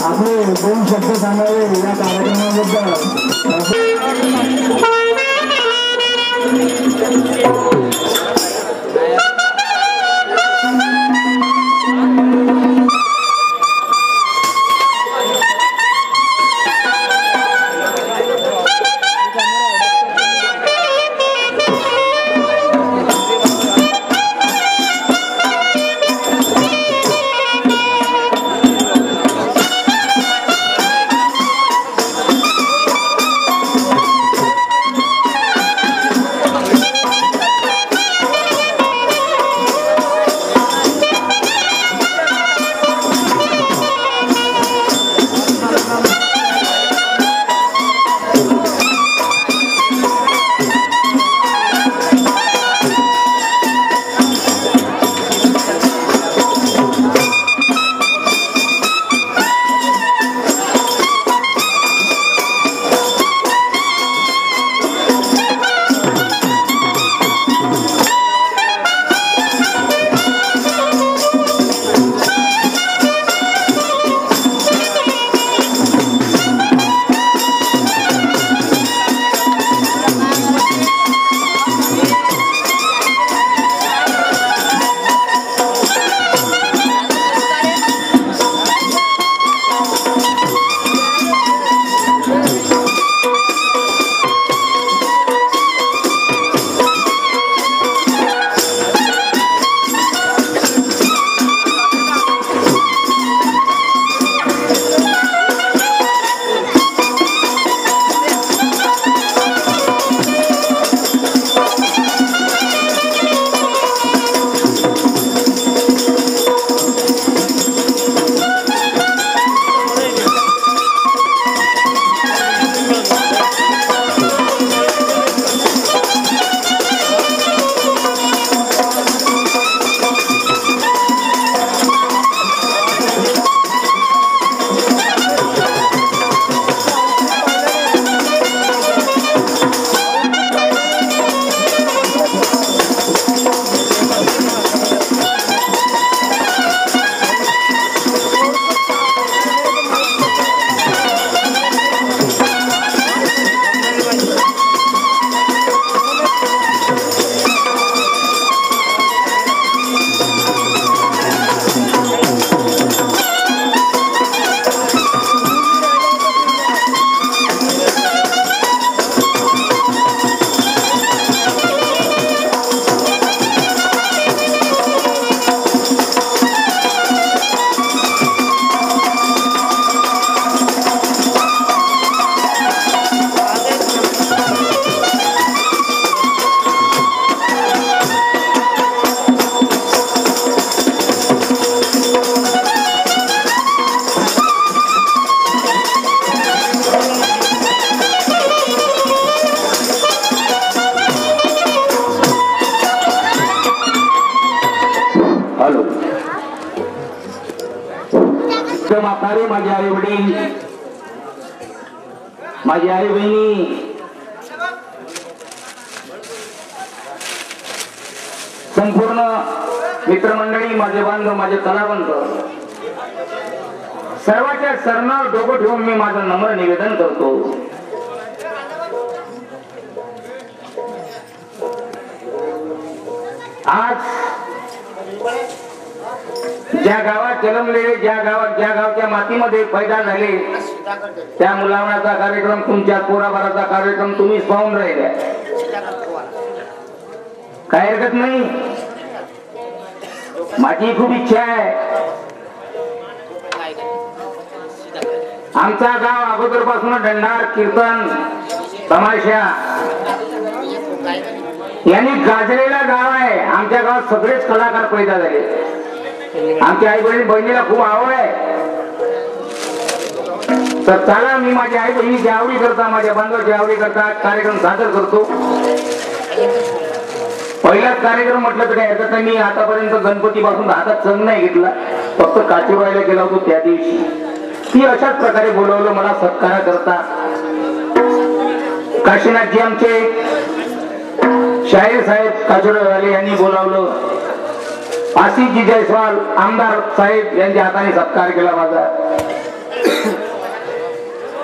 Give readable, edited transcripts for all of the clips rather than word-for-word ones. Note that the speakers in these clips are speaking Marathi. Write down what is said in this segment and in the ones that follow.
आपले दोन शब्द सांगावे या कार्यक्रमाबद्दल। म्हातारे, माझे आई वडील, माझी आई बहिणी, संपूर्ण मित्रमंडळी, माझे बांधव, माझे कलावंत, सर्वांच्या सरणावर डोकं ठेवून मी माझं नम्र निवेदन करतो. आज ज्या गावात जन्मलेले, ज्या गावच्या मातीमध्ये पैदा झाले, त्या मुलावण्याचा कार्यक्रम, तुमच्या पोराबाराचा कार्यक्रम तुम्हीच पाहून राहिले. काय हरकत नाही. माझी खूप इच्छा आहे, आमचा गाव अगोदर पासून दंडार, कीर्तन, तमाशा यांनी गाजलेला गाव आहे. आमच्या गावात सगळेच कलाकार पैदा झाले. आमच्या आई बहीण बहिणीला खूप आवड आहे. तर चला, मी माझ्या आई बहिणीची आवडी करता, माझ्या बांधवाची आवडी करता कार्यक्रम सादर करतो. पहिलाच कार्यक्रम म्हटलं तर काय हरकत नाही. मी आतापर्यंत गणपती पासून हातात संग नाही घेतला, फक्त काचीवायला गेला होतो त्या दिवशी. ती अशाच प्रकारे बोलवलं मला सत्कार करता. काशीनाथजी आमचे शाहीर साहेब काचोडवाले यांनी बोलावलं. आशिषजी जयस्वाल आमदार साहेब यांच्या हाताने सत्कार केला माझा.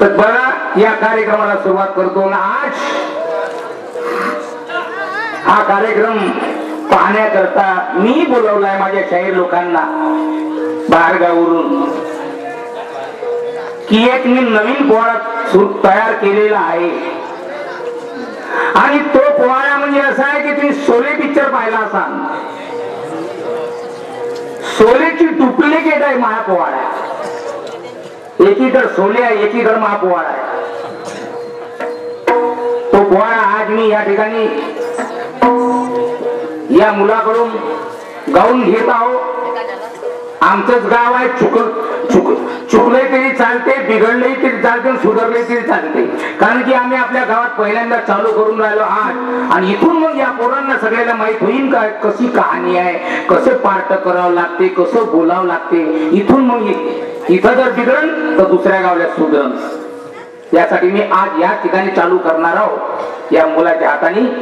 तर बघा, या कार्यक्रमाला सुरुवात करतो. आज हा कार्यक्रम पाहण्याकरता मी बोलवलाय माझ्या शाहीर लोकांना बाहेरगावरून, की एक मी नवीन पोवाडा तयार केलेला आहे. आणि तो पोवाडा म्हणजे असा आहे की तुम्ही शोले पिक्चर पाहिला असाल. शोलेची डुप्लिकेट आहे महापोवाडा. एकीकडे शोले आहे, एकीकडे महापोवाडा आहे. तो पोवाडा आज मी या ठिकाणी या मुलाकडून गाऊन घेत आहो. आमचंच गाव आहे. चुकले तरी चालते, बिघडले तरी चालते, सुधारले तरी चालते. कारण की आम्ही आपल्या गावात पहिल्यांदा चालू करून राहिलो आज. आणि इथून मग या पोरांना सगळ्याला माहित होईल का कशी कहाणी आहे, कसं पार्ट करावं लागते, कसं बोलावं लागते. इथून मग इथं जर बिघडल तर दुसऱ्या गावाला सुधरण. यासाठी मी आज या ठिकाणी चालू करणार आहोत या मुलाच्या हाताने.